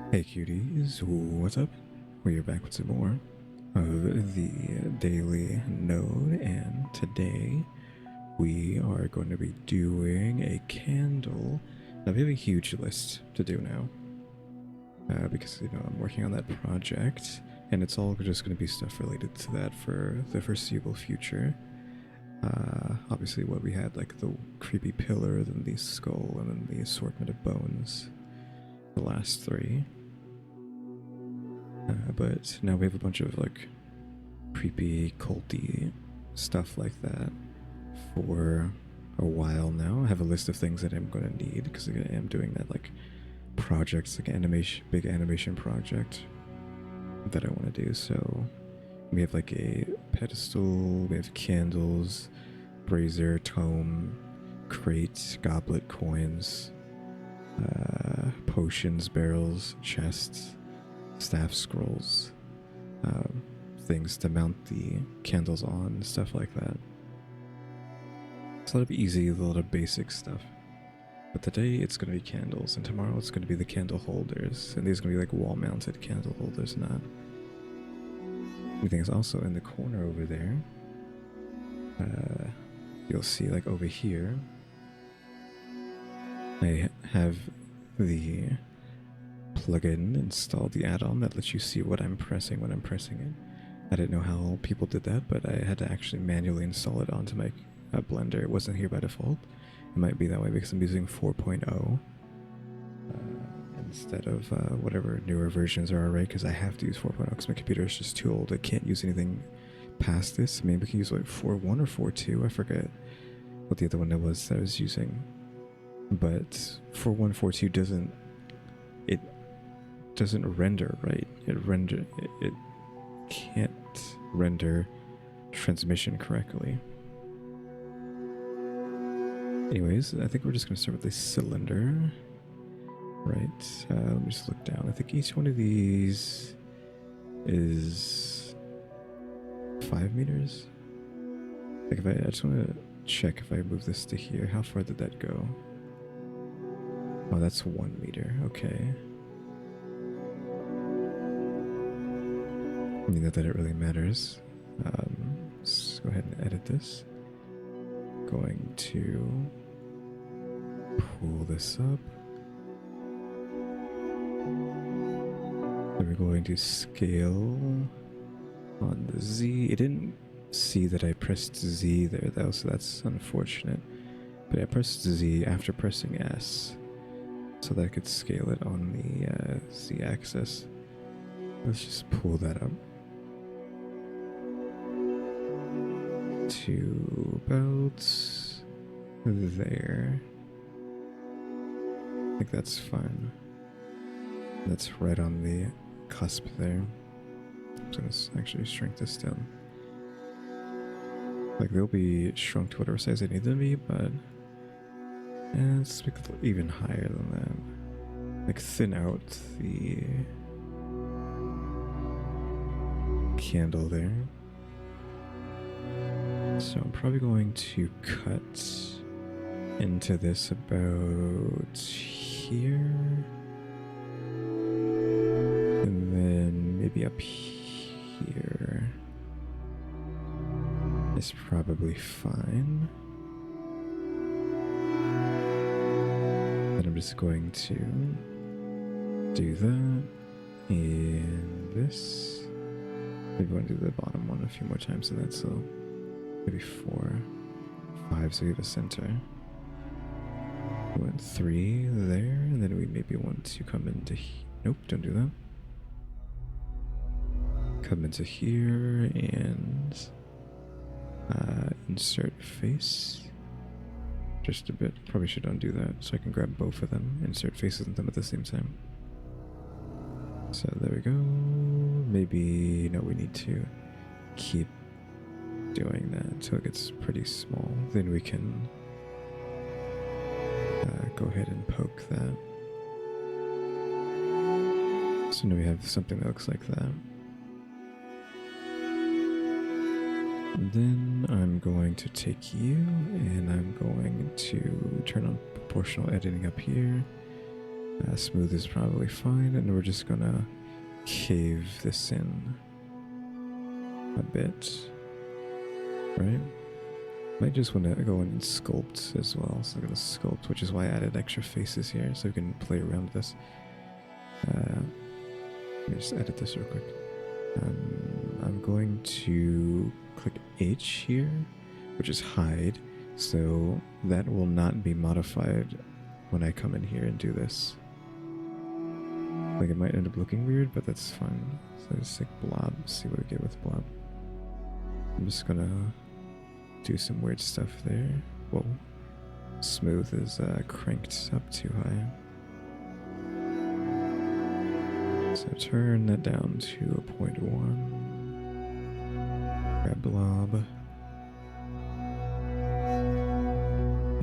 Hey cuties, what's up? We are back with some more of the daily N.O.D.E, and today we are going to be doing a candle. Now we have a huge list to do now because I'm working on that project, and it's all just going to be stuff related to that for the foreseeable future. Obviously, what we had, like the creepy pillar, then the skull, and then the assortment of bones. The last three. But now we have a bunch of like creepy, culty stuff like that for a while now. I have a list of things that I'm going to need because I am doing that like projects, like big animation project that I want to do. So we have like a pedestal, we have candles, brazier, tome, crate, goblet, coins, potions, barrels, chests, staff scrolls, things to mount the candles on, stuff like that. It's a lot of easy, a lot of basic stuff. But today it's going to be candles, and tomorrow it's going to be the candle holders, and these are going to be like wall-mounted candle holders, not. Everything is also in the corner over there. You'll see like over here, I have the plugin installed, the add-on that lets you see what I'm pressing when I'm pressing it. I didn't know how people did that, but I had to actually manually install it onto my Blender. It wasn't here by default. It might be that way because I'm using 4.0 instead of whatever newer versions are already, because I have to use 4.0 because my computer is just too old. I can't use anything past this. Maybe we can use like 4.1 or 4.2. I forget what the other one was that I was using. But 4.1, 4.2 doesn't render right. It can't render transmission correctly. Anyways, I think we're just gonna start with the cylinder. Right, let me just look down. I think each one of these is 5 meters. Like I just want to check if I move this to here, how far did that go? Oh, that's 1 meter. Okay. I mean, not that it really matters. Let's go ahead and edit this. Going to pull this up. Then we're going to scale on the Z. It didn't see that I pressed Z there though, so that's unfortunate. But I pressed Z after pressing S, so that I could scale it on the Z axis. Let's just pull that up to about there. I think that's fine. That's right on the cusp there. I'm gonna actually shrink this down. Like they'll be shrunk to whatever size they need them to be, but let's make it even higher than that. Like thin out the candle there. So I'm probably going to cut into this about here. And then maybe up here is probably fine. Then I'm just going to do that and this. Maybe I want to do the bottom one a few more times than that, so maybe 4, 5, so we have a center. We want 3 there, and then we maybe want to come into nope, don't do that. Come into here and insert face. Just a bit. Probably should undo that so I can grab both of them, insert faces in them at the same time. So there we go. Maybe, no, we need to keep doing that until it gets pretty small. Then we can go ahead and poke that. So now we have something that looks like that. And then I'm going to take you, and I'm going to turn on proportional editing up here. Smooth is probably fine, and we're just gonna cave this in a bit, right? Might just want to go in and sculpt as well. So I'm gonna sculpt, which is why I added extra faces here, so we can play around with this. Let me just edit this real quick. I'm going to click H here, which is hide, so that will not be modified when I come in here and do this. Like, it might end up looking weird, but that's fine. So just like blob, see what we get with blob. I'm just gonna do some weird stuff there. Whoa. Smooth is cranked up too high. So turn that down to a 0.1. Grab blob.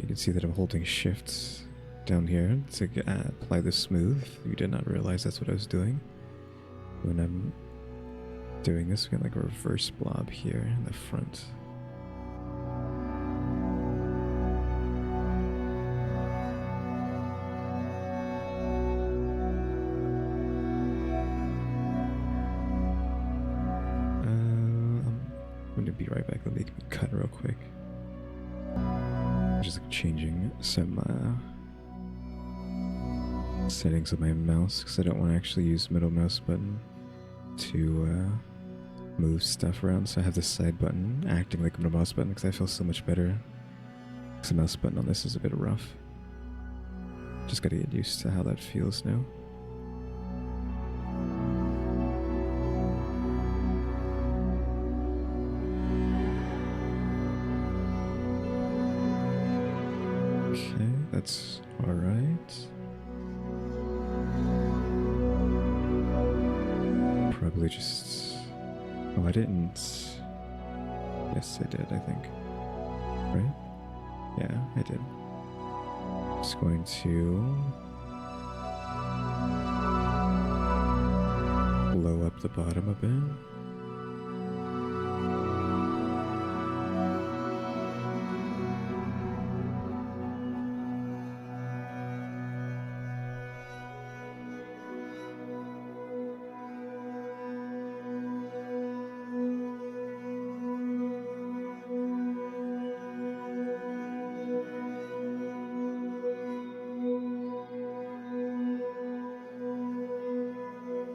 You can see that I'm holding shift down here to apply the smooth. You did not realize that's what I was doing. When I'm doing this, we got like a reverse blob here in the front. I'm gonna be right back. Let me cut real quick. Just like changing some settings of my mouse because I don't want to actually use middle mouse button to move stuff around. So I have the side button acting like a middle mouse button because I feel so much better. Because the mouse button on this is a bit rough. Just gotta get used to how that feels now. Okay, that's alright. Probably just... Oh, I didn't... Yes, I did, I think. Right? Yeah, I did. Just going to... blow up the bottom a bit.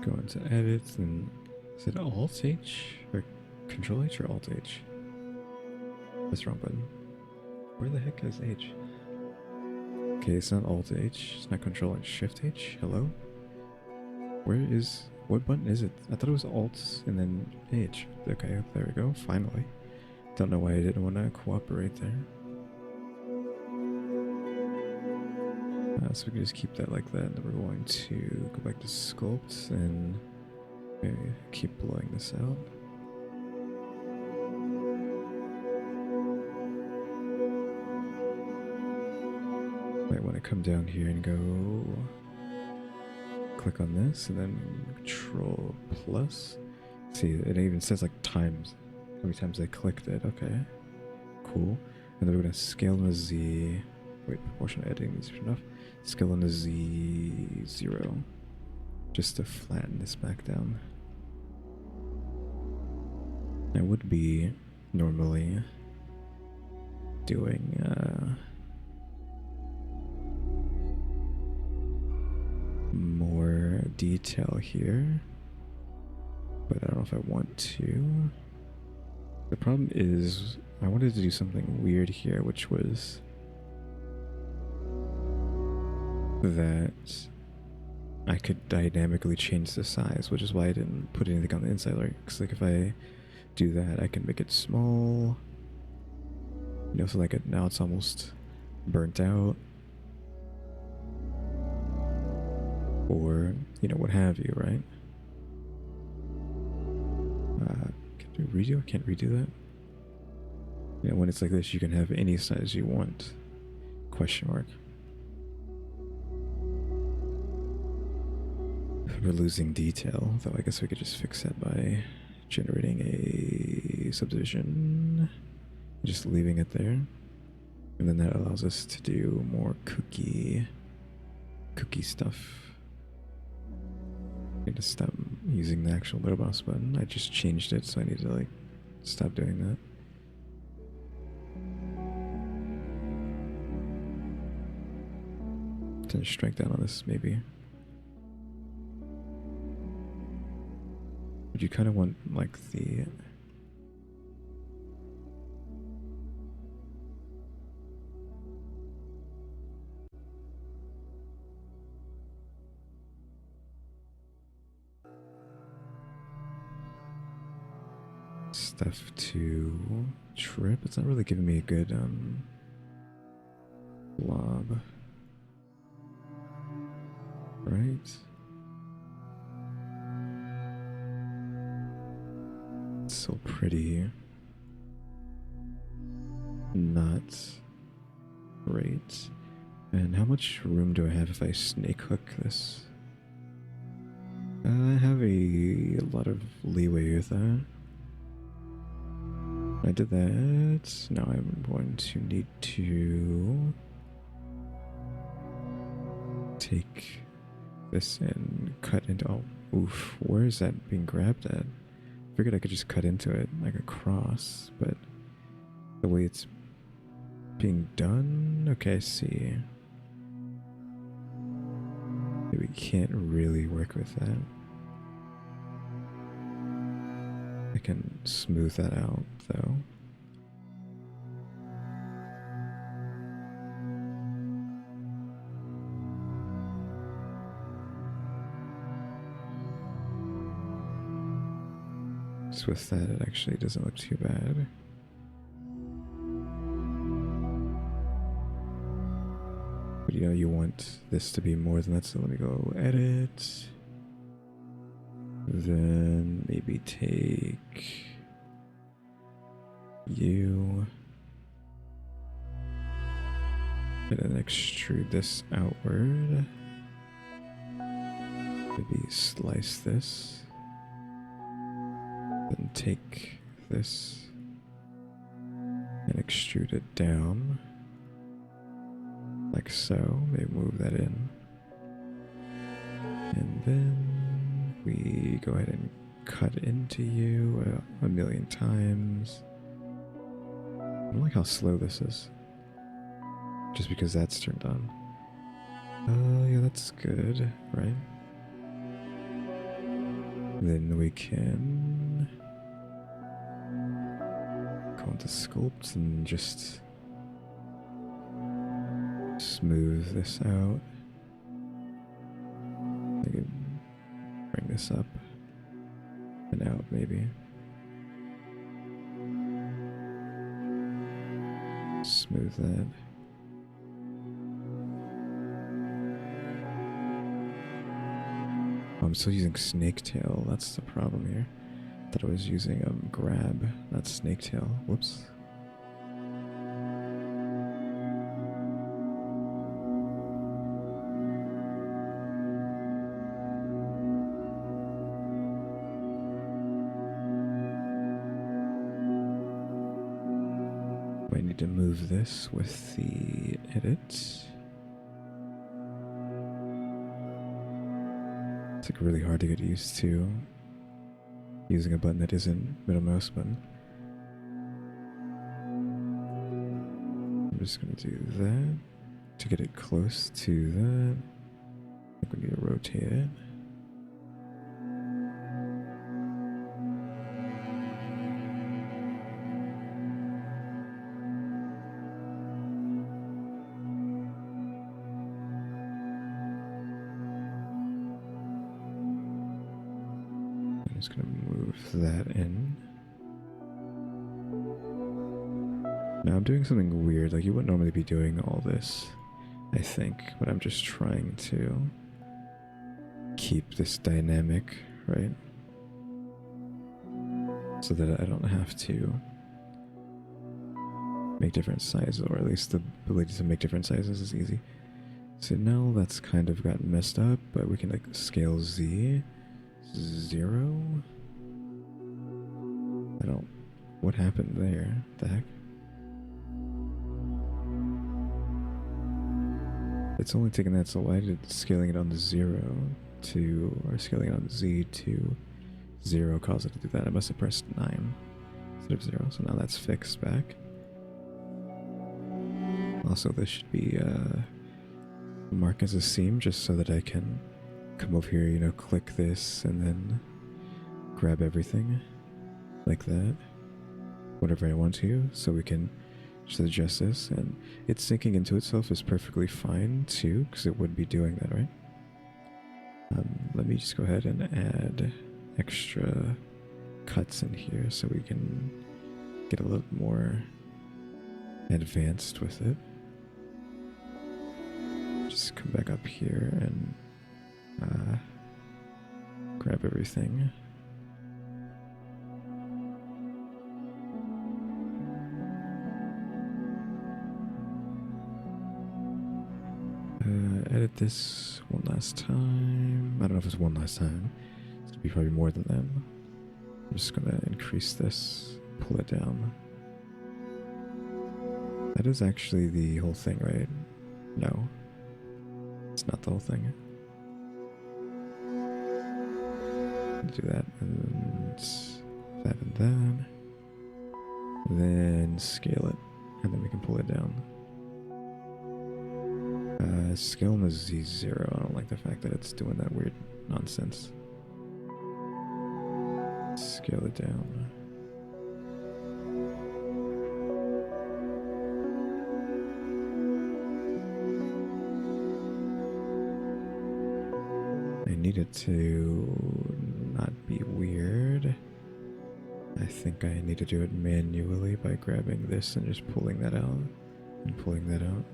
Go into edit, and is it Alt H or Control H or Alt H? That's the wrong button. Where the heck is H? Okay, it's not Alt H, it's not Control H, Shift H. Hello? What button is it? I thought it was Alt and then H. Okay, there we go, finally. Don't know why I didn't want to cooperate there. So we can just keep that like that, and then we're going to go back to sculpt and maybe keep blowing this out. Might want to come down here and go click on this, and then Control plus. See, it even says like times, how many times I clicked it. Okay, cool. And then we're gonna scale the Z. Wait, proportional editing needs to be enough. Scale on the Z0, just to flatten this back down. I would be normally doing more detail here, but I don't know if I want to. The problem is I wanted to do something weird here, which was that I could dynamically change the size, which is why I didn't put anything on the inside. Because like if I do that, I can make it small. You know, so like now it's almost burnt out, or you know, what have you, right? Can I redo? I can't redo that. You know, when it's like this, you can have any size you want. Question mark. We're losing detail, though I guess we could just fix that by generating a subdivision, just leaving it there, and then that allows us to do more cookie cookie stuff. I need to stop using the actual little mouse button. I just changed it, so I need to like stop doing that. To strike down on this, maybe. But you kind of want like the stuff to trip. It's not really giving me a good blob. Right? It's so pretty. Not great. And how much room do I have if I snake hook this? I have a lot of leeway with that. I did that. Now I'm going to need to take this and cut into. Oh, oof. Where is that being grabbed at? Figured I could just cut into it like a cross, but the way it's being done. Okay, I see. We can't really work with that. I can smooth that out, though. So with that, it actually doesn't look too bad. But you know, you want this to be more than that, so let me go edit. Then maybe take you and then extrude this outward. Maybe slice this. Then take this and extrude it down. Like so. Maybe move that in. And then we go ahead and cut into you a million times. I don't like how slow this is. Just because that's turned on. Yeah, that's good, right? Then we can go into sculpt and just smooth this out. I can bring this up and out, maybe. Smooth that. Oh, I'm still using snaketail. That's the problem here. Thought I was using grab, not snaketail. Whoops. I need to move this with the edit. It's like really hard to get used to using a button that isn't middle mouse button. I'm just gonna do that to get it close to that. I think we need to rotate it. I'm just gonna move that in. Now I'm doing something weird, like you wouldn't normally be doing all this, I think, but I'm just trying to keep this dynamic, right? So that I don't have to make different sizes, or at least the ability to make different sizes is easy. So now that's kind of gotten messed up, but we can like scale Z 0. I don't. What happened there? The heck? It's only taking that, so why did scaling it on the 0 to, or scaling it on Z to 0 cause it to do that? I must have pressed 9 instead of 0, so now that's fixed back. Also, this should be marked as a seam just so that I can come over here, you know, click this and then grab everything like that, whatever I want to, so we can just adjust this. And it's syncing into itself is perfectly fine too, because it would be doing that, right? Let me just go ahead and add extra cuts in here so we can get a little more advanced with it. Just come back up here and grab everything. Edit this one last time. I don't know if it's one last time. It's gonna be probably more than that. I'm just gonna increase this, pull it down. That is actually the whole thing, right? No. It's not the whole thing. Do that and that and that. Then scale it, and then we can pull it down. Scale on the Z0. I don't like the fact that it's doing that weird nonsense. Scale it down. I need it to not be weird. I think I need to do it manually by grabbing this and just pulling that out and pulling that out.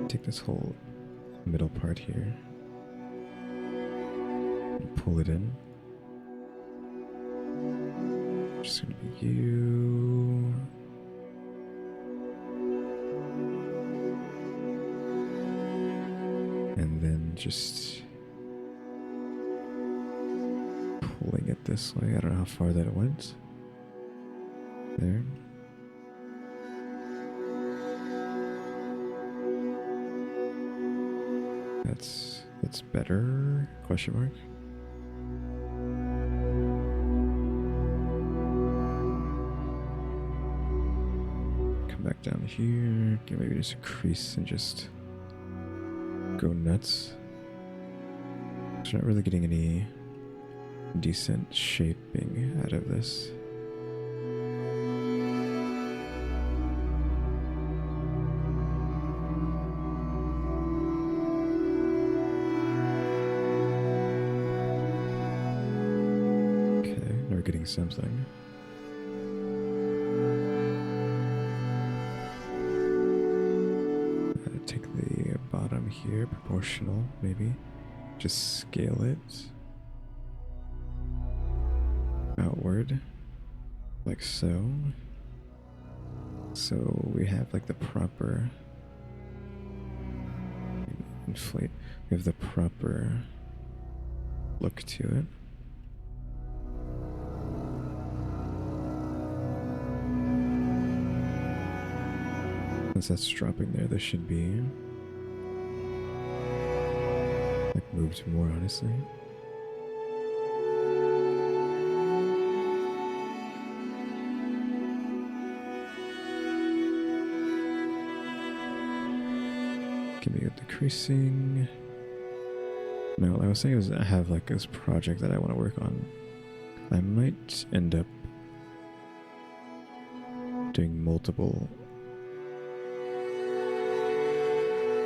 Take this whole middle part here and pull it in. Just gonna be you. And then just pulling it this way. I don't know how far that went. There. That's better? Question mark. Come back down here. Okay, maybe just a crease and just go nuts. So not really getting any decent shaping out of this. Getting something. Take the bottom here, proportional, maybe. Just scale it outward, like so. So we have like the proper inflate. We have the proper look to it. Since that's dropping there, this should be like moved more, honestly. Give me a decreasing. No, what I was saying is I have like this project that I want to work on. I might end up doing multiple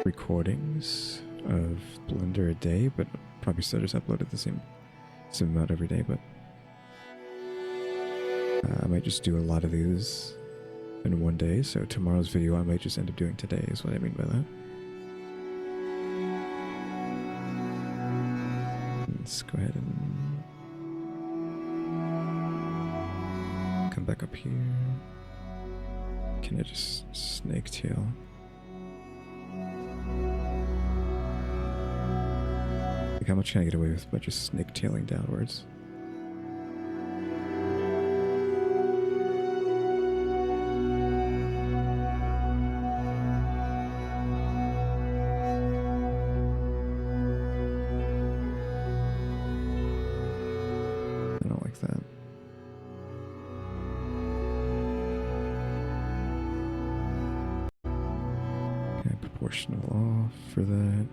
recordings of Blender a day, but probably still just upload it the same amount every day. But I might just do a lot of these in one day. So tomorrow's video I might just end up doing today is what I mean by that. Let's go ahead and come back up here. Can I just snake tail? Like, how much can I get away with by just snake-tailing downwards? I don't like that. Okay, proportional off for that.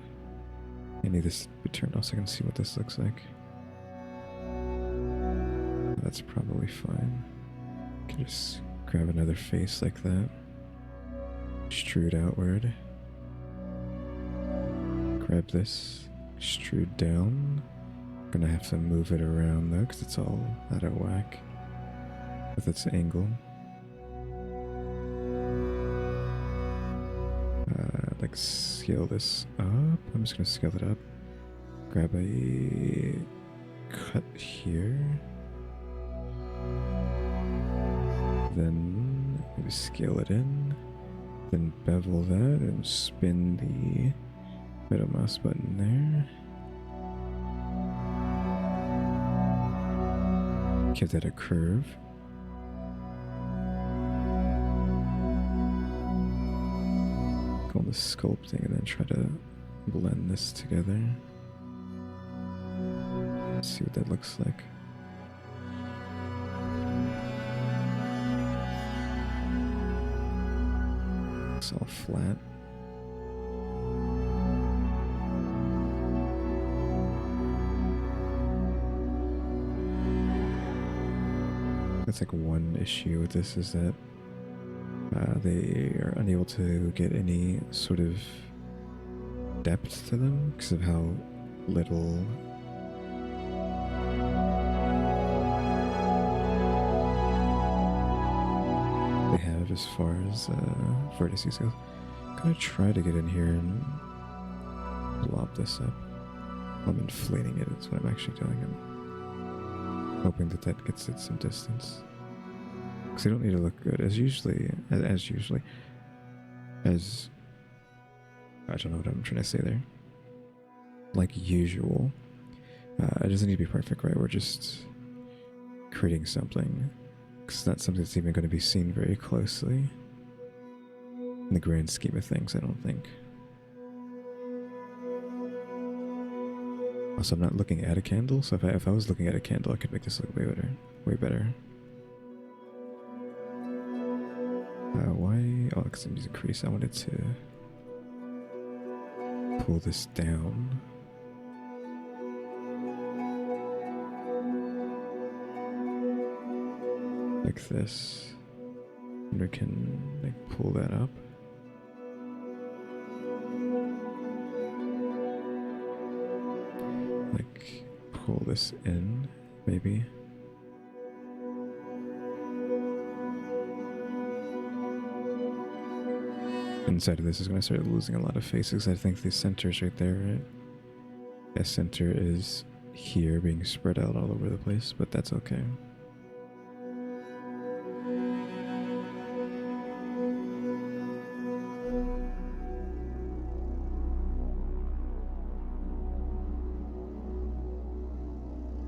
I need this to be turned off so I can see what this looks like. That's probably fine. I can just grab another face like that. Extrude outward. Grab this. Extrude down. Gonna have to move it around though because it's all out of whack with its angle. Like scale this up. I'm just gonna scale it up. Grab a cut here. Then maybe scale it in. Then bevel that and spin the middle mouse button there. Give that a curve. Go on the sculpting and then try to blend this together. Let's see what that looks like. It's all flat. That's like one issue with this is that they are unable to get any sort of depth to them because of how little they have as far as vertices go. I'm gonna try to get in here and blob this up. I'm inflating it, that's what I'm actually doing. I'm hoping that that gets it some distance. Because they don't need to look good as I don't know what I'm trying to say there. Like usual. It doesn't need to be perfect, right? We're just creating something. Because it's not something that's even going to be seen very closely. In the grand scheme of things, I don't think. Also, I'm not looking at a candle, so if I was looking at a candle, I could make this look way better. Way better. Why? Oh, because I'm using crease. I wanted to pull this down. Like this. And we can like pull that up. Like pull this in, maybe. Inside of this is going to start losing a lot of faces. I think the center's right there, right? Yeah, center is here being spread out all over the place, but that's okay.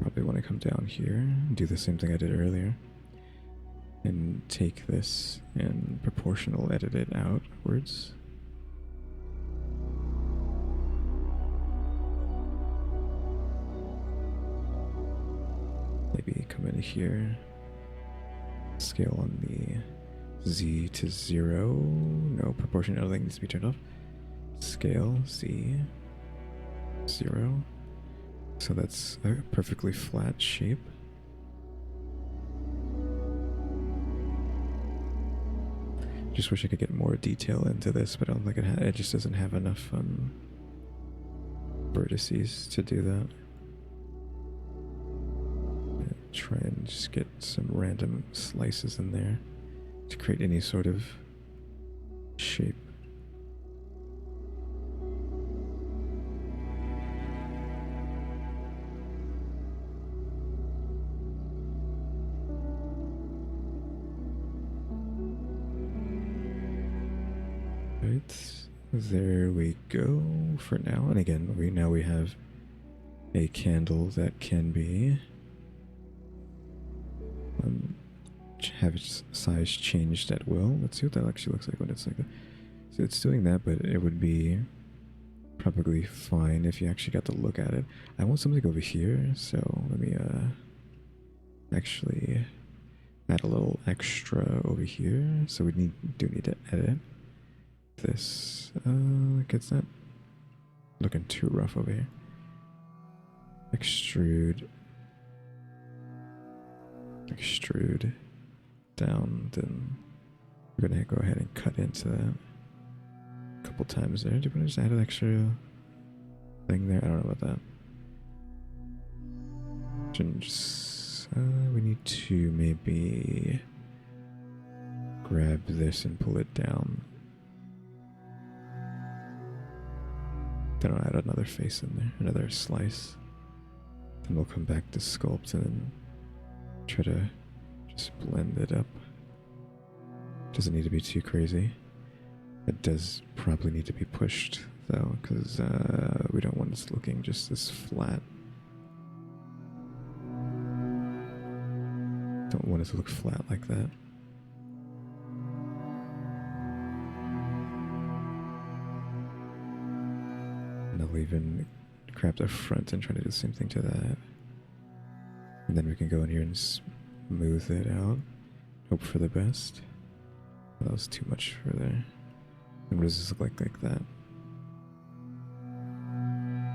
Probably want to come down here and do the same thing I did earlier. And take this and proportional edit it outwards. Maybe come in here. Scale on the Z to 0. No, proportion editing needs to be turned off. Scale Z 0. So that's a perfectly flat shape. Just wish I could get more detail into this, but I don't think it just doesn't have enough vertices to do that. Try and just get some random slices in there to create any sort of shape. Right, there we go for now. And again, we have a candle that can be have its size changed at will. Let's see what that actually looks like when it's like that. So it's doing that, but it would be probably fine if you actually got to look at it. I want something over here, so let me actually add a little extra over here. So we do need to edit this. It's not looking too rough over here. Extrude down, then we're gonna go ahead and cut into that a couple times there. Do you want to just add an extra thing there? I don't know about that. Just, we need to maybe grab this and pull it down. Then I'll add another face in there, another slice. Then we'll come back to sculpt and then try to just blend it up. Doesn't need to be too crazy. It does probably need to be pushed though, because we don't want this looking just this flat. Don't want it to look flat like that. And I'll even grab the front and try to do the same thing to that. And then we can go in here and smooth it out. Hope for the best. That was too much for there. And what does this look like that?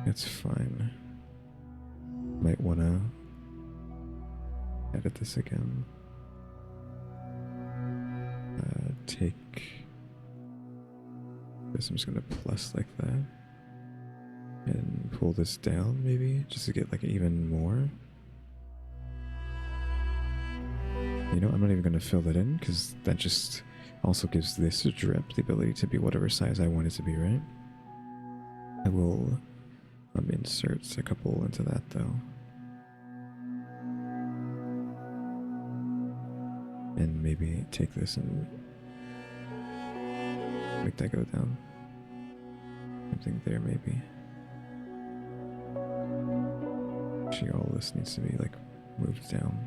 That's fine. Might wanna edit this again. Take this, I'm just gonna plus like that. And pull this down maybe, just to get like even more. You know, I'm not even gonna fill that in, because that just also gives this drip the ability to be whatever size I want it to be, right? I will insert a couple into that though. And maybe take this and make that go down. Something there maybe. Actually, all this needs to be like moved down.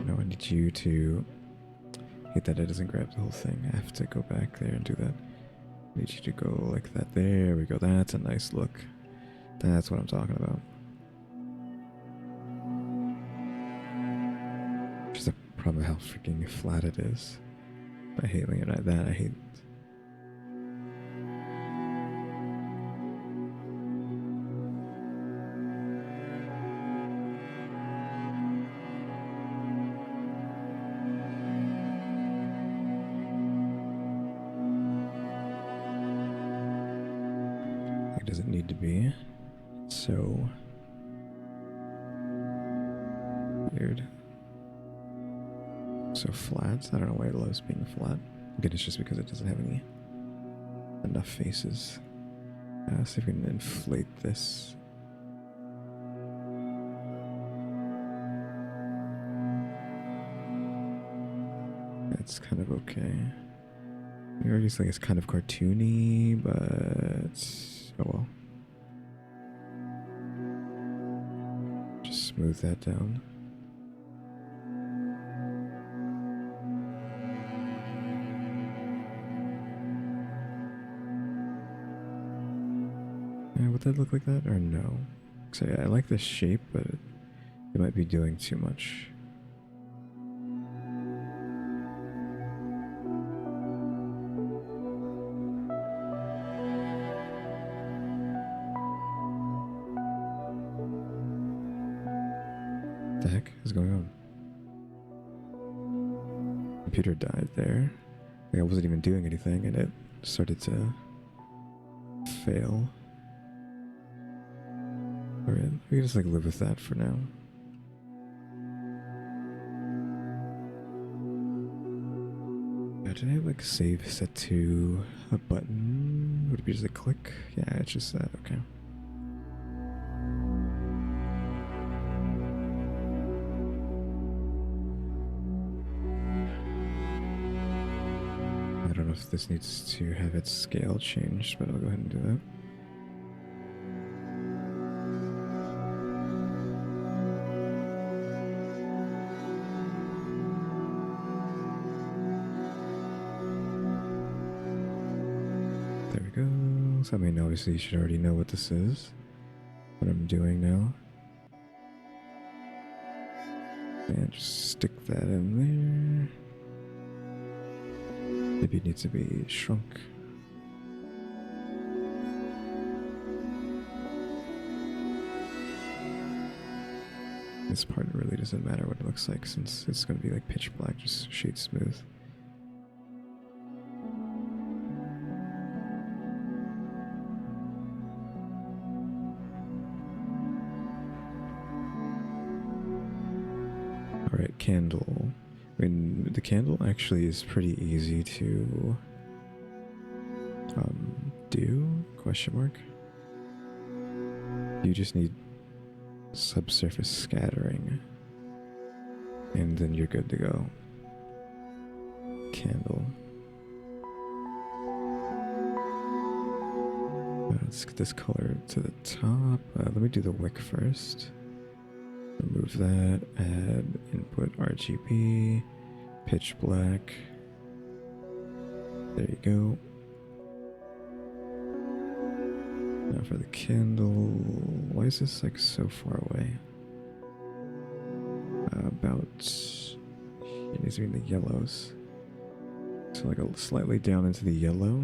No, I need you to hate that it doesn't grab the whole thing. I have to go back there and do that. I need you to go like that. There we go. That's a nice look. That's what I'm talking about. Just a problem how freaking flat it is. I hate looking at that. I hate. It doesn't need to be so weird. So flat. I don't know why it loves being flat. Again, it's just because it doesn't have enough faces. See if we can inflate this. That's kind of okay. I already think it's kind of cartoony, but oh well. Just smooth that down. Would that look like that or no? So yeah, I like this shape, but it might be doing too much. What the heck is going on? Computer died there. Like I wasn't even doing anything and it started to fail. Alright, we can just like live with that for now. Did I have like save set to a button? Would it be just a click? Yeah, it's just that, okay. I don't know if this needs to have its scale changed, but I'll go ahead and do that. There we go. So I mean, obviously you should already know what this is, what I'm doing now. And just stick that in there. Maybe it needs to be shrunk. This part really doesn't matter what it looks like since it's going to be like pitch black, just shade smooth. Alright, candle. I mean, the candle actually is pretty easy to do, question mark. You just need subsurface scattering and then you're good to go. Candle. Let's get this color to the top. Let me do the wick first. Remove that, add input RGB, pitch black. There you go. Now for the candle, why is this like so far away? It needs to be in the yellows. So like slightly down into the yellow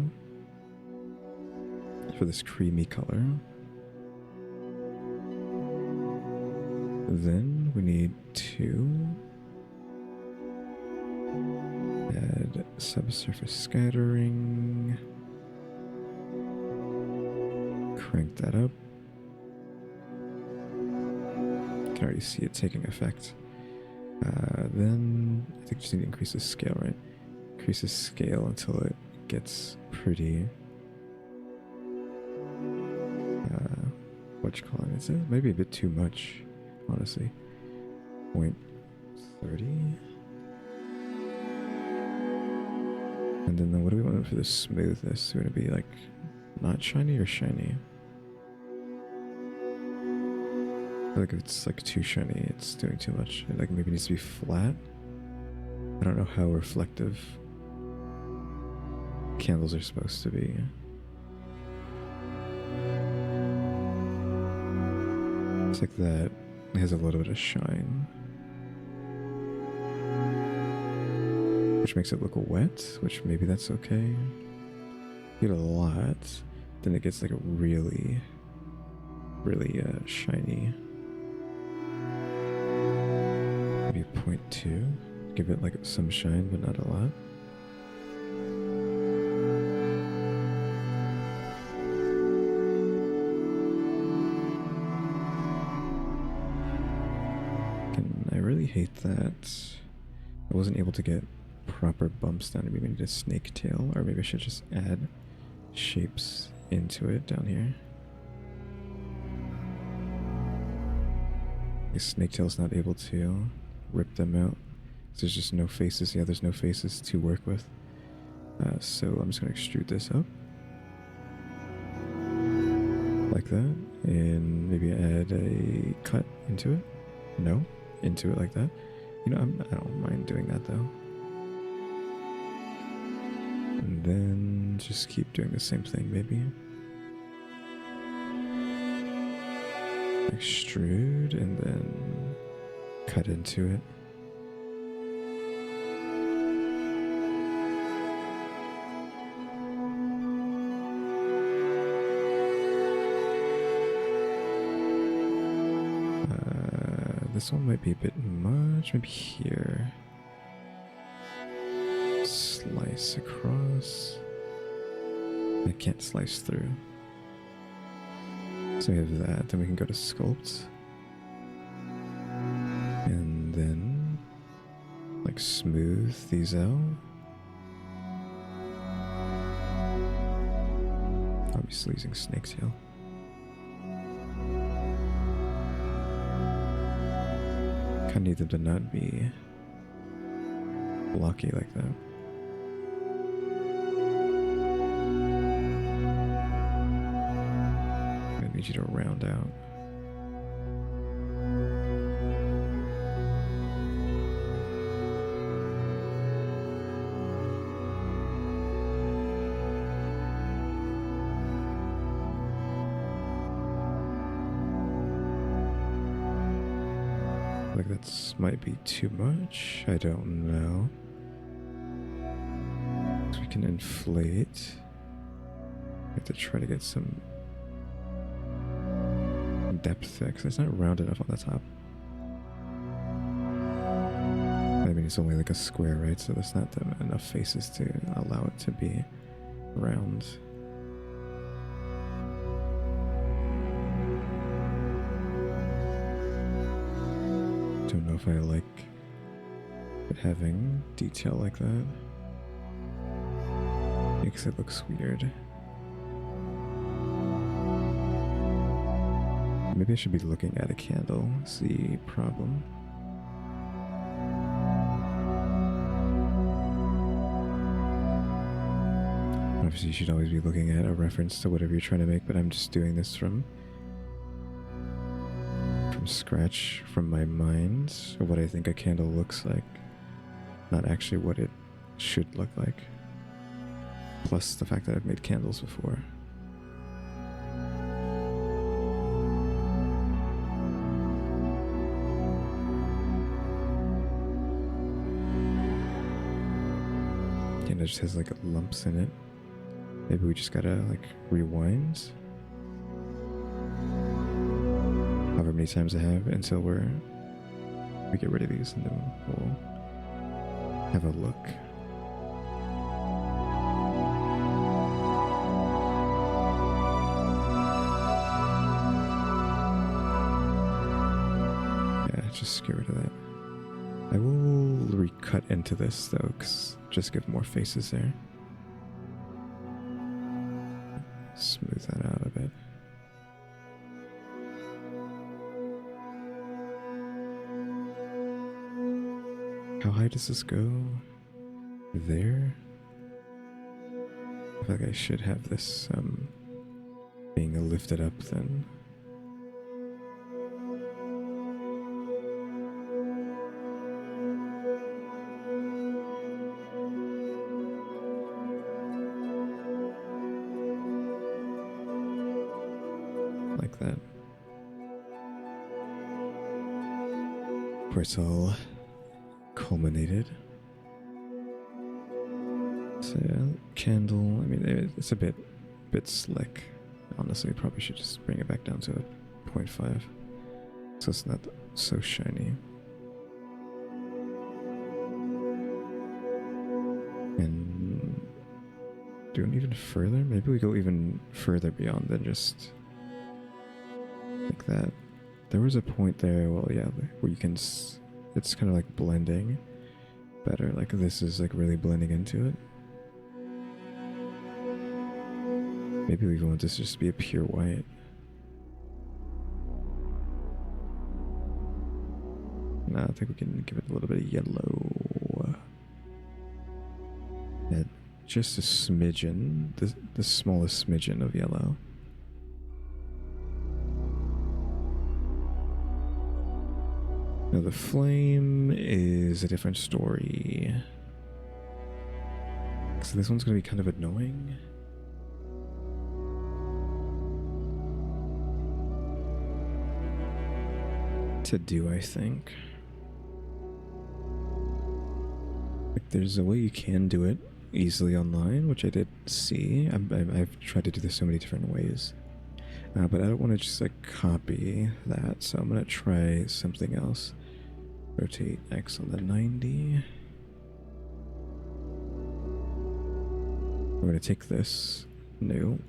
for this creamy color. Then we need to add subsurface scattering. Crank that up. You can already see it taking effect. Then I think you just need to increase the scale, right? Increase the scale until it gets pretty. What you call it? Is it maybe a bit too much, honestly. 0.30. And then what do we want for the smoothness? Do we want to be like not shiny or shiny? I feel like if it's like too shiny, it's doing too much. It like maybe needs to be flat. I don't know how reflective candles are supposed to be. It's like that. It has a little bit of shine, which makes it look wet, which maybe that's okay. You get a lot, then it gets like a really shiny. Maybe a 0.2. Give it like some shine, but not a lot. And I really hate that I wasn't able to get proper bumps down. Maybe I need a snake tail, or maybe I should just add shapes into it down here. The snake tail's not able to rip them out. There's just no faces. Yeah, there's no faces to work with. So I'm just going to extrude this up. Like that. And maybe add a cut into it. No, into it like that. You know, I don't mind doing that though. And then just keep doing the same thing maybe. Extrude and then cut into it. This one might be a bit much. Maybe here. Slice across. I can't slice through. So we have that. Then we can go to sculpt. And then like smooth these out. Obviously using snake tail. I need them to not be blocky like that. need you to round out. Like that might be too much. I don't know. So we can inflate. We have to try to get some depth there because it's not round enough on the top. I mean, it's only like a square, right? So there's not enough faces to allow it to be round. Don't know if I like it having detail like that. Makes it look weird. Maybe I should be looking at a candle. Is the problem? Obviously, you should always be looking at a reference to whatever you're trying to make, but I'm just doing this from scratch, from my mind, of what I think a candle looks like, not actually what it should look like. Plus the fact that I've made candles before. And it just has like lumps in it. Maybe we just gotta like rewind however many times I have until we get rid of these, and then we'll have a look. Yeah, just get rid of that. I will recut into this though, because just give more faces there. Smooth that out a bit. How high does this go? There? I feel like I should have this being lifted up then. Like that. Where it's all culminated. So yeah, candle, I mean it's a bit slick. Honestly, probably should just bring it back down to a 0.5 so it's not so shiny. And doing even further, maybe we go even further beyond than just like that. There was a point there, well yeah, where you can it's kind of like blending better, like this is like really blending into it. Maybe we want this just to be a pure white. No, I think we can give it a little bit of yellow. Yeah, just a smidgen, the smallest smidgen of yellow. Now the flame is a different story. So this one's going to be kind of annoying. To do, I think. Like there's a way you can do it easily online, which I did see. I've tried to do this so many different ways. But I don't want to just like copy that, so I'm going to try something else. Rotate X on the 90. We're going to take this new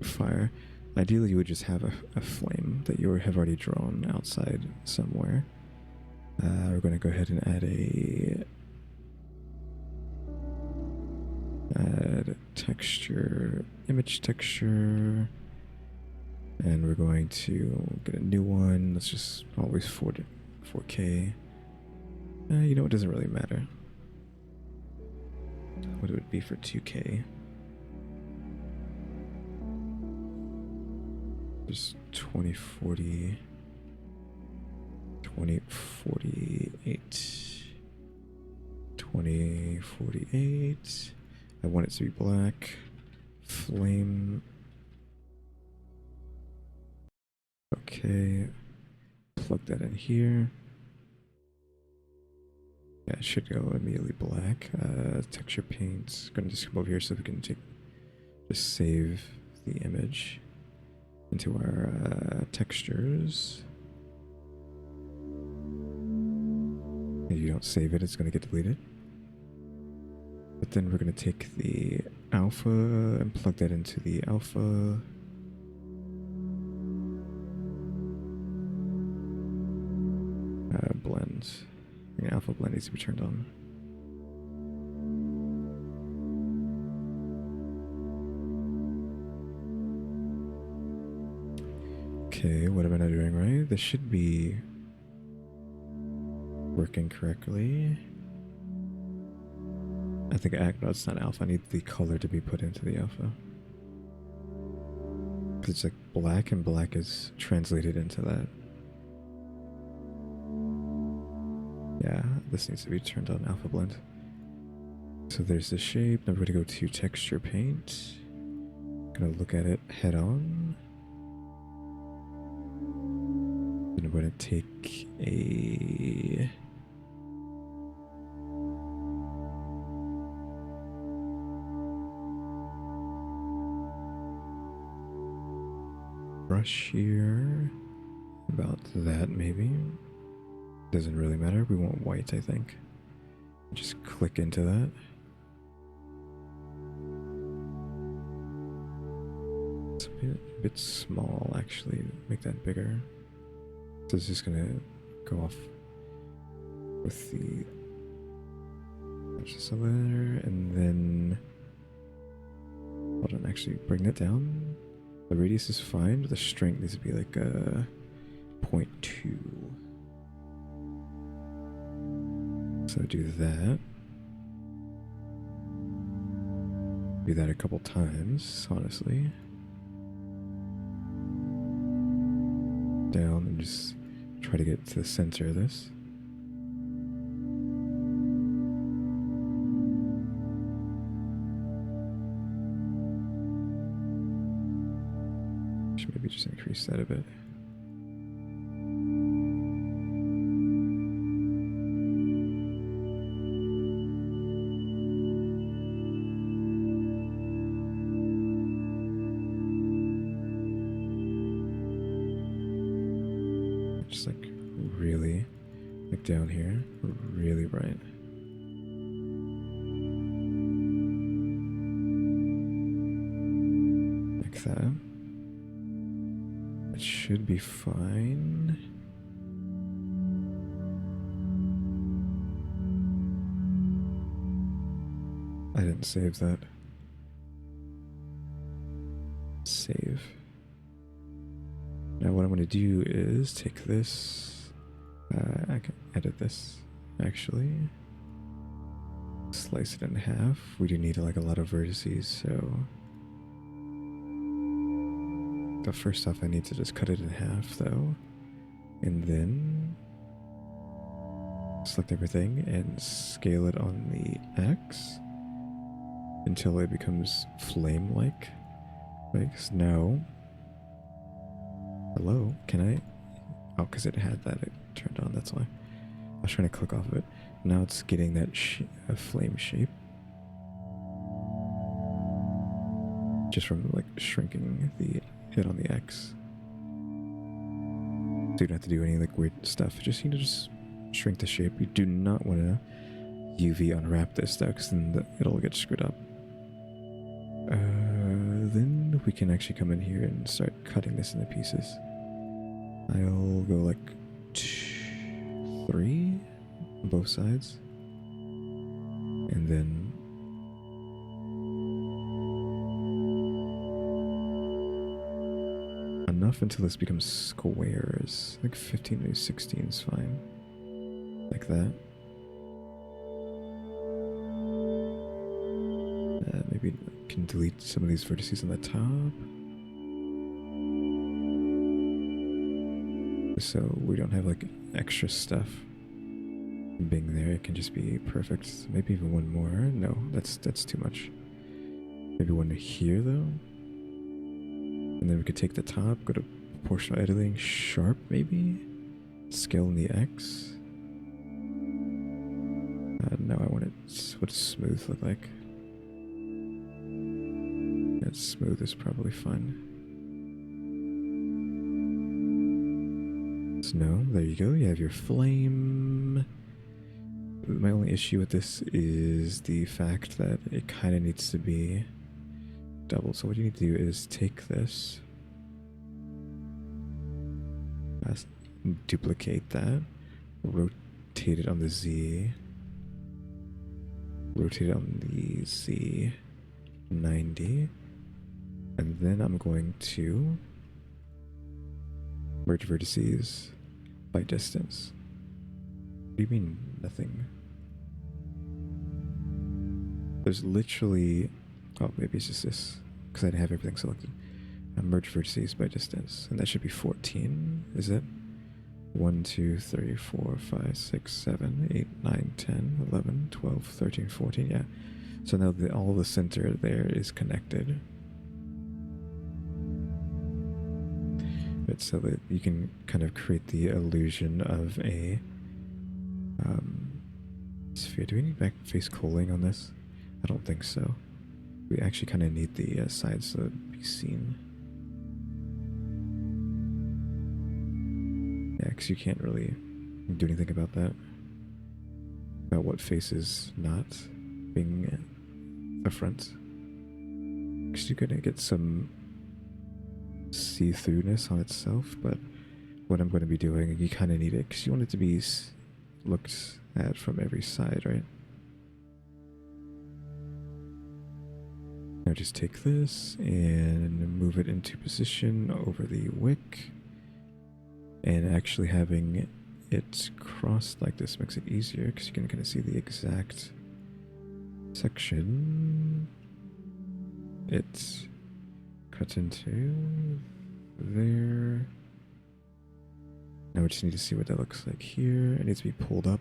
fire. Ideally, you would just have a flame that you have already drawn outside somewhere. We're going to go ahead and add texture, image texture, and we're going to get a new one. Let's just always 4K. You know, it doesn't really matter what it would be for 2K. There's 2040, 2048, 2048. I want it to be black. Flame. Okay. Plug that in here. Yeah, it should go immediately black. Texture paints. Gonna just come over here so we can just save the image into our textures. If you don't save it, it's gonna get deleted. But then we're gonna take the alpha and plug that into the alpha. Blend. The alpha blend needs to be turned on. Okay, what am I not doing right? This should be working correctly. I think no, it's not alpha. I need the color to be put into the alpha. Because it's like black, and black is translated into that. Yeah, this needs to be turned on alpha blend. So there's the shape. Now we're gonna go to texture paint. Gonna look at it head on. Then I'm gonna take a brush here. About that, maybe. Doesn't really matter. We want white, I think. Just click into that. It's a bit small, actually. Make that bigger. So it's just gonna go off with the just over there, and then hold on. Actually, bring it down. The radius is fine, but the strength needs to be like a 0.2. So do that. Do that a couple times, honestly. Down and just try to get to the center of this. Should maybe just increase that a bit. Just like really, like down here, really bright. Like that. It should be fine. I didn't save that. Save. Now what I'm going to do is take this, I can edit this actually, slice it in half. We do need like a lot of vertices, so first off I need to just cut it in half though, and then select everything and scale it on the X until it becomes flame-like. So now, hello, can I? Oh, because it had that it turned on, that's why. I was trying to click off of it. Now it's getting that flame shape. Just from like shrinking the hit on the X. So you don't have to do any like weird stuff. Just, you know, just shrink the shape. You do not want to UV unwrap this though, because then it'll get screwed up. Then we can actually come in here and start cutting this into pieces. I'll go like 3 on both sides. And then enough until this becomes squares. Like 15 to 16 is fine. Like that. Maybe I can delete some of these vertices on the top. so we don't have like extra stuff being there. It can just be perfect. Maybe even one more. No, that's too much. Maybe one here though, and then we could take the top, go to proportional editing, sharp maybe, scale in the X. No, I want it. What does smooth look like? Yeah, smooth is probably fine. So no, there you go. You have your flame. My only issue with this is the fact that it kind of needs to be double. So what you need to do is take this, duplicate that, rotate it on the Z, rotate it on the Z 90, and then I'm going to merge vertices by distance. What do you mean nothing? There's literally, oh, maybe it's just this, because I didn't have everything selected. Merge vertices by distance, and that should be 14, is it? 1, 2, 3, 4, 5, 6, 7, 8, 9, 10, 11, 12, 13, 14, yeah. So now all the center there is connected. But so that you can kind of create the illusion of a sphere. Do we need back face culling on this? I don't think so. We actually kind of need the sides to be seen. Yeah, because you can't really do anything about that. About what face is not being the front. Because you're going to get some see-throughness on itself, but what I'm going to be doing, you kind of need it because you want it to be looked at from every side, right? Now just take this and move it into position over the wick, and actually having it crossed like this makes it easier because you can kind of see the exact section it's cut into there. Now we just need to see what that looks like here. It needs to be pulled up.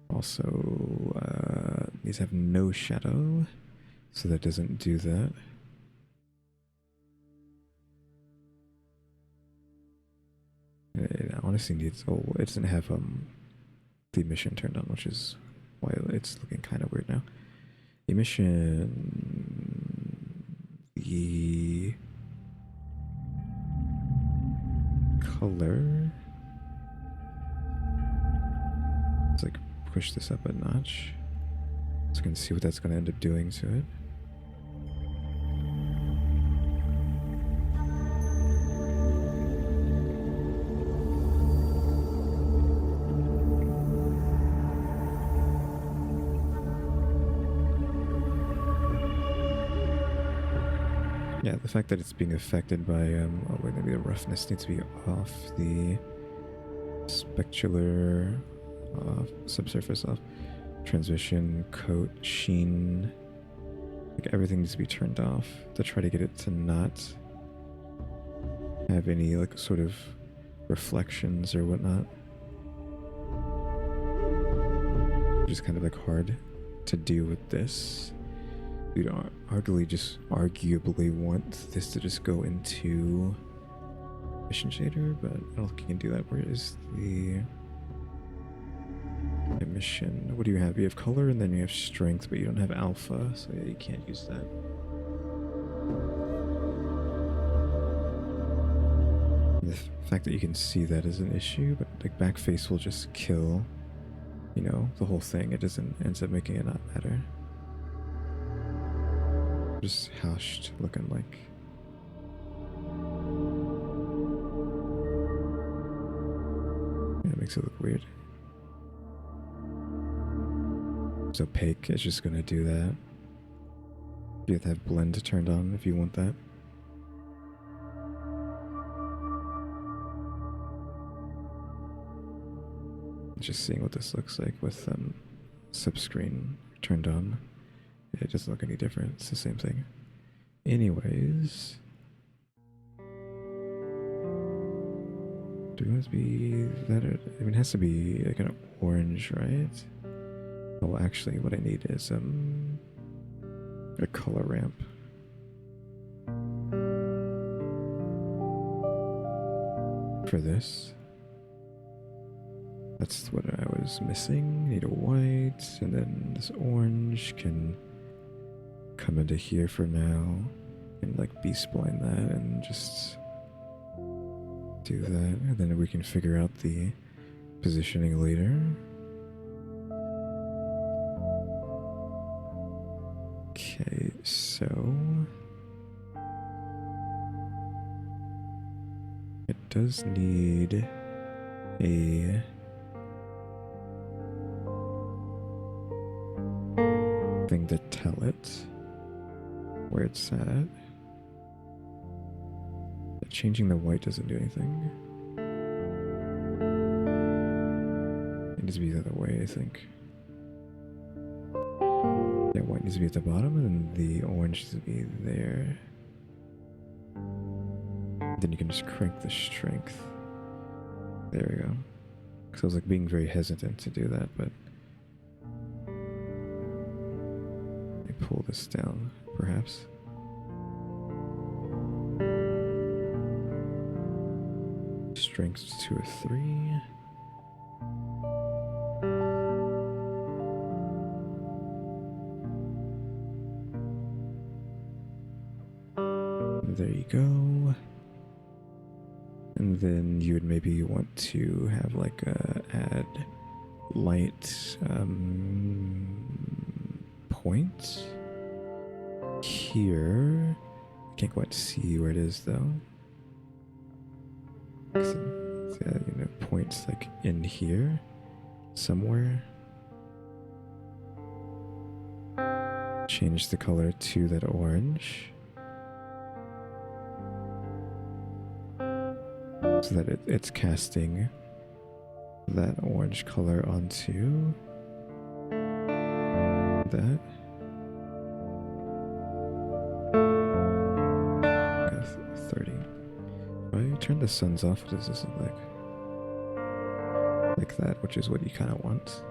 Also, needs to have no shadow, so that doesn't do that. It honestly needs, oh, it doesn't have the emission turned on, which is why it's looking kind of weird now. Emission, the color. Let's like push this up a notch so we can see what that's going to end up doing to it. Yeah, the fact that it's being affected by, oh wait, maybe the roughness needs to be off, the specular subsurface off, transition, coat, sheen, like everything needs to be turned off to try to get it to not have any like sort of reflections or whatnot. Which is kind of like hard to do with this. You'd arguably want this to just go into emission shader, but I don't think you can do that. Where is the emission? What do you have? You have color and then you have strength, but you don't have alpha, so yeah, you can't use that. The fact that you can see that is an issue, but like backface will just kill, you know, the whole thing. It doesn't ends up making it not matter. Just hashed looking like. Yeah, it makes it look weird. It's opaque, it's just gonna do that. You have to have blend turned on if you want that. Just seeing what this looks like with subscreen turned on. It doesn't look any different. It's the same thing. Anyways, Do we want it to be that? I mean, it has to be like an orange, right? Oh, actually, what I need is a color ramp. For this. That's what I was missing. Need a white, and then this orange can come into here for now, and like B-spline that, and just do that, and then we can figure out the positioning later. Okay, so it does need a thing to tell it where it's at. But changing the white doesn't do anything. It needs to be the other way, I think. Yeah, white needs to be at the bottom, and then the orange needs to be there. Then you can just crank the strength. There we go. Because I was like being very hesitant to do that, but let me pull this down, perhaps. Strength to a 3. There you go. And then you would maybe want to have like add light points here. I can't quite see where it is though. Yeah, points like in here somewhere. Change the color to that orange. So that it's casting that orange color onto that. 30. If I turn the suns off, what does this look like? Like that, which is what you kind of want.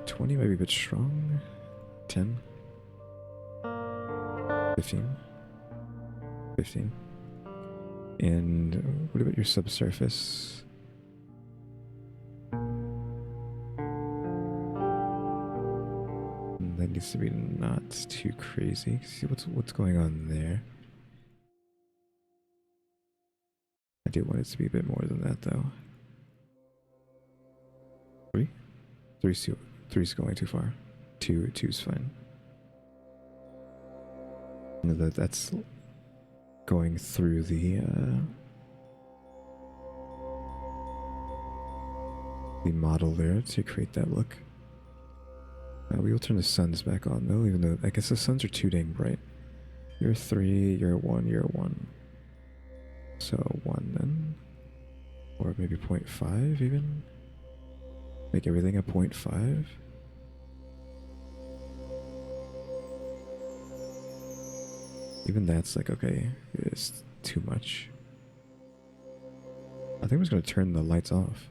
20 might be a bit strong. 10. 15. 15. And what about your subsurface? That needs to be not too crazy. See what's going on there. I do want it to be a bit more than that though. 3? 3's going too far. 2's fine. That's going through the model there to create that look. We will turn the suns back on though, even though I guess the suns are too dang bright. You're 3, you're 1, you're 1. So 1 then. Or maybe 0.5 even. Make everything a 0.5. Even that's like, okay, it's too much. I think I'm just going to turn the lights off.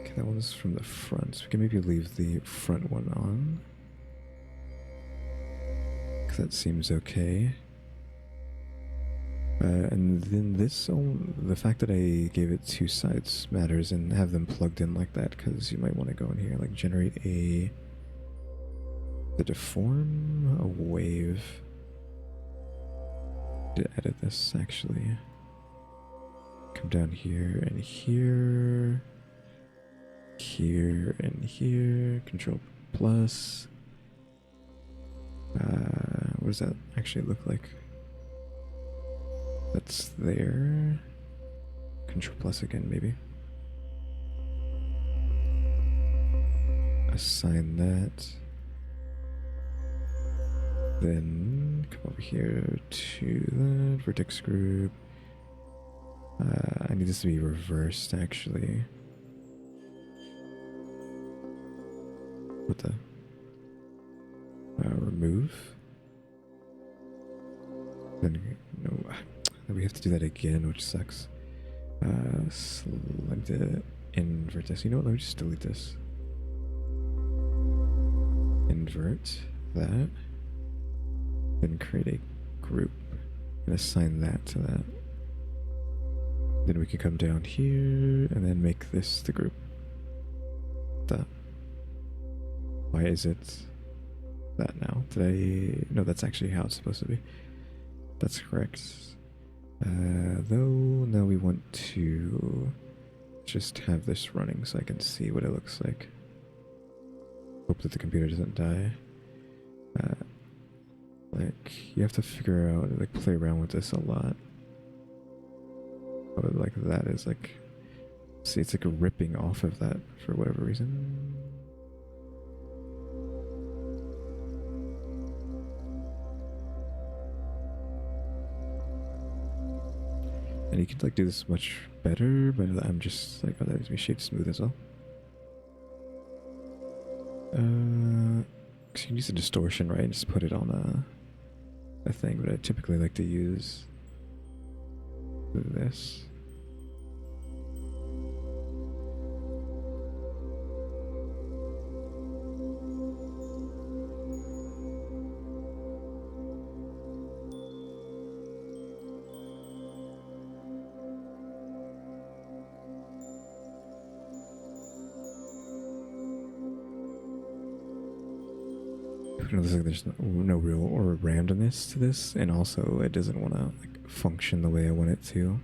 Okay, that one's from the front. So we can maybe leave the front one on. Because that seems okay. And then the fact that I gave it 2 sides matters and have them plugged in like that, because you might want to go in here, like generate the deform, a wave. To edit this actually. Come down here and here. Here and here. Control plus. What does that actually look like? That's there. Control plus again, maybe. Assign that. Then come over here to the vertex group. I need this to be reversed, actually. What the? Remove. Then no, we have to do that again, which sucks. Select it, invert this. You know what? Let me just delete this. Invert that. Then create a group and assign that to that. Then we can come down here and then make this the group. Why is it that now? No, that's actually how it's supposed to be. That's correct. Though now we want to just have this running so I can see what it looks like. Hope that the computer doesn't die. Like, you have to figure out, like, play around with this a lot. But like that is like, see, it's like ripping off of that for whatever reason. And you can like do this much better, but I'm just like, oh, that makes me shape smooth as well. Cause you can use the distortion, right, and just put it on a thing, but I typically like to use this. It looks like there's no real or randomness to this, and also it doesn't want to like function the way I want it to.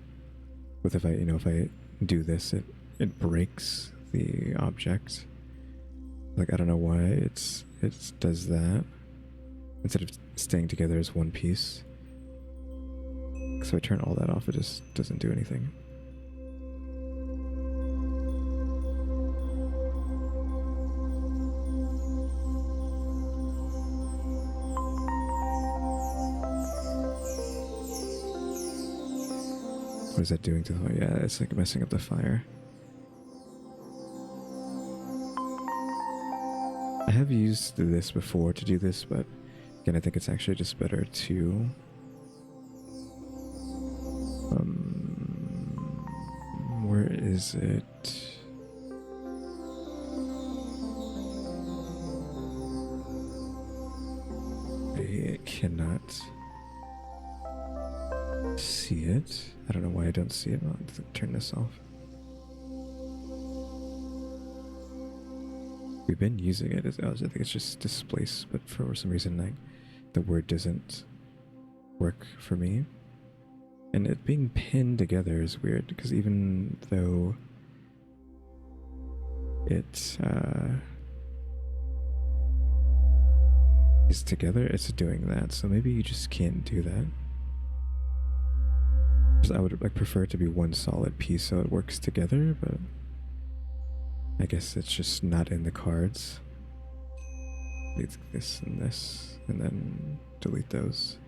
With if I do this, it breaks the object. Like, I don't know why it does that instead of staying together as one piece. So I turn all that off, it just doesn't do anything. What is that doing to the fire? Yeah, it's like messing up the fire. I have used this before to do this, but again, I think it's actually just better to where is it? I cannot see it. I don't know why I don't see it. I'll have to turn this off. We've been using it. I think it's just displaced, but for some reason, like, the word doesn't work for me. And it being pinned together is weird, because even though it is together, it's doing that. So maybe you just can't do that. I would like prefer it to be one solid piece so it works together, but I guess it's just not in the cards. Delete this and this, and then delete those.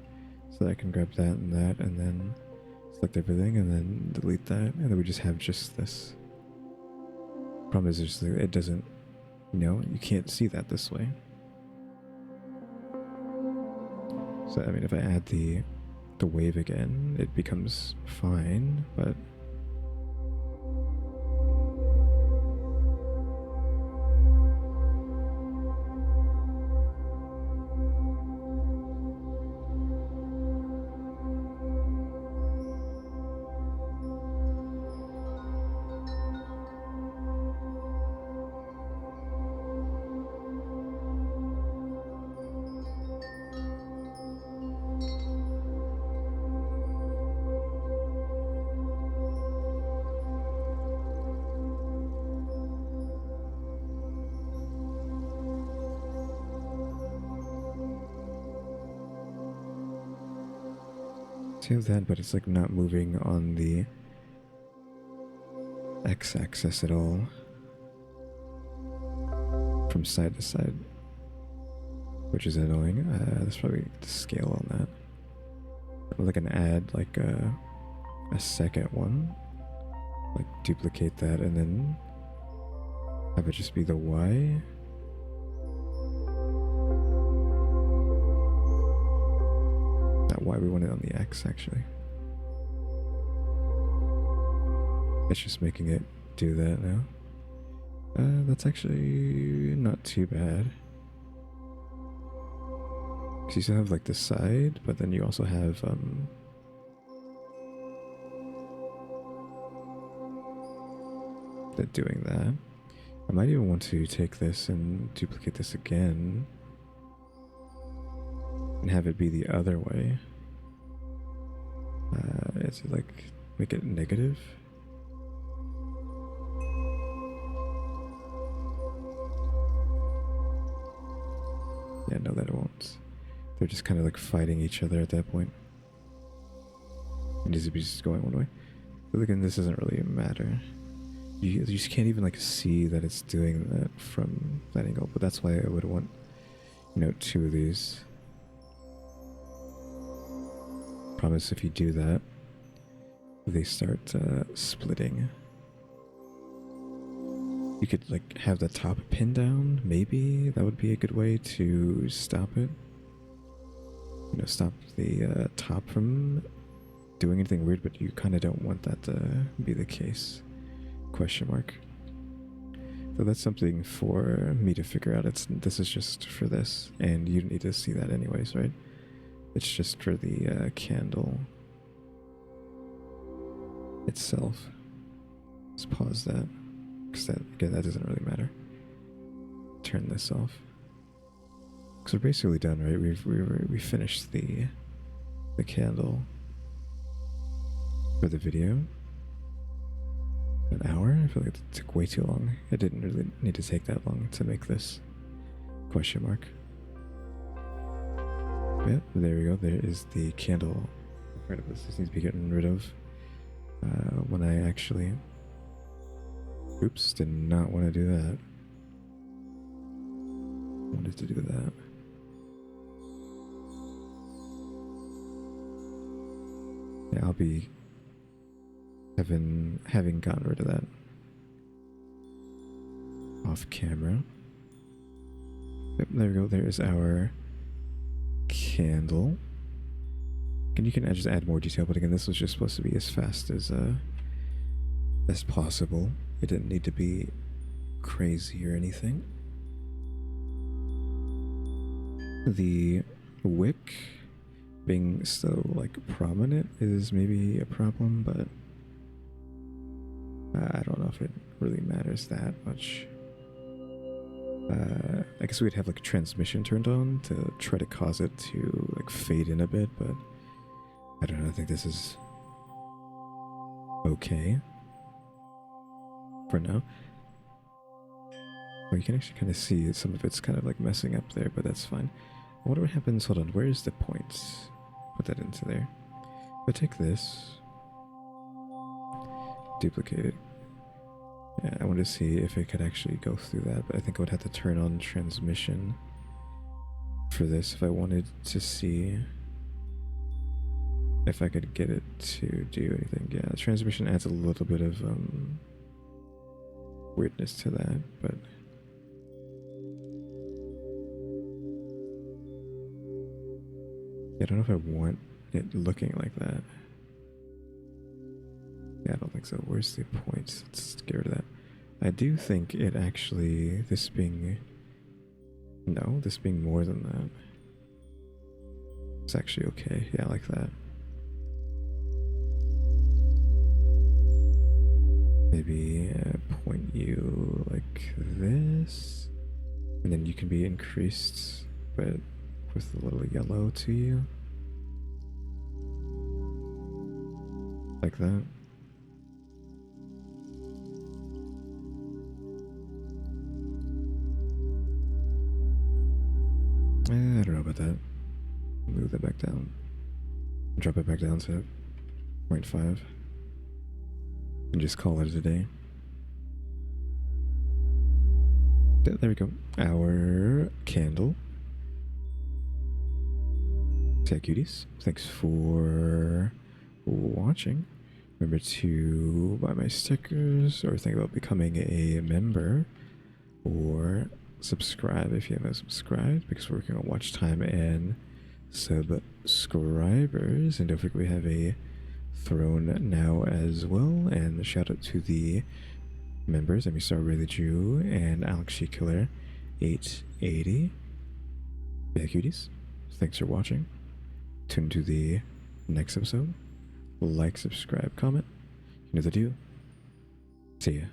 So that I can grab that and then select everything, and then delete that, and then we just have just this. Problem is, just it doesn't, you can't see that this way. So I mean, if I add the wave again, it becomes fine, but have that, but it's like not moving on the x-axis at all from side to side, which is annoying. That's probably the scale on that. Like an add like a second one, like duplicate that and then have it just be the y. why we want it on the X, actually. It's just making it do that now. That's actually not too bad. Because you still have like the side, but then you also have that doing that. I might even want to take this and duplicate this again and have it be the other way. It's like make it negative. Yeah, no, that won't. They're just kind of like fighting each other at that point. It needs to be just going one way. But again, this doesn't really matter. You just can't even like see that it's doing that from that angle. But that's why I would want, you know, 2 of these. Promise if you do that, they start splitting. You could like have the top pin down, maybe that would be a good way to stop it. You know, stop the top from doing anything weird, but you kind of don't want that to be the case. Question mark. So that's something for me to figure out. This is just for this, and you need to see that anyways, right? It's just for the candle itself. Let's pause that, because that doesn't really matter. Turn this off. Because we're basically done, right? We finished the candle for the video. An hour? I feel like it took way too long. It didn't really need to take that long to make this. Question mark. Yeah, there we go. There is the candle. Part of this needs to be getting rid of. When I actually... Oops, did not want to do that. Wanted to do that. Yeah, I'll be having gotten rid of that off camera. Yep, there we go. There's our candle. And you can just add more detail, but again, this was just supposed to be as fast as possible. It didn't need to be crazy or anything. The wick being so like prominent is maybe a problem, but I don't know if it really matters that much. I guess we'd have like a transmission turned on to try to cause it to like fade in a bit, but I don't know. I think this is okay for now. Well, you can actually kind of see some of it's kind of like messing up there, but that's fine. I wonder what happens. Hold on, where's the points? Put that into there. If I take this, duplicate it. Yeah, I want to see if it could actually go through that, but I think I would have to turn on transmission for this if I wanted to see if I could get it to do anything. Yeah, transmission adds a little bit of weirdness to that, but yeah, I don't know if I want it looking like that. Yeah, I don't think so. Where's the points? Let's get rid of that. I do think it actually, this being more than that. It's actually okay. Yeah, I like that. Maybe point you like this. And then you can be increased, but with a little yellow to you. Like that. I don't know about that. Move that back down. Drop it back down to 0.5. And just call it a day. There we go. Our candle. Kyuuties. Thanks for watching. Remember to buy my stickers or think about becoming a member or subscribe if you haven't subscribed, because we're working on watch time and subscribers. And don't forget we have a throne now as well. And shout out to the members, EmmyStarr, RaleyDrew, and Alexgkiller 880. Behind the Kyuuties, thanks for watching. Tune to the next episode. Like, subscribe, comment. You know the deal. See ya.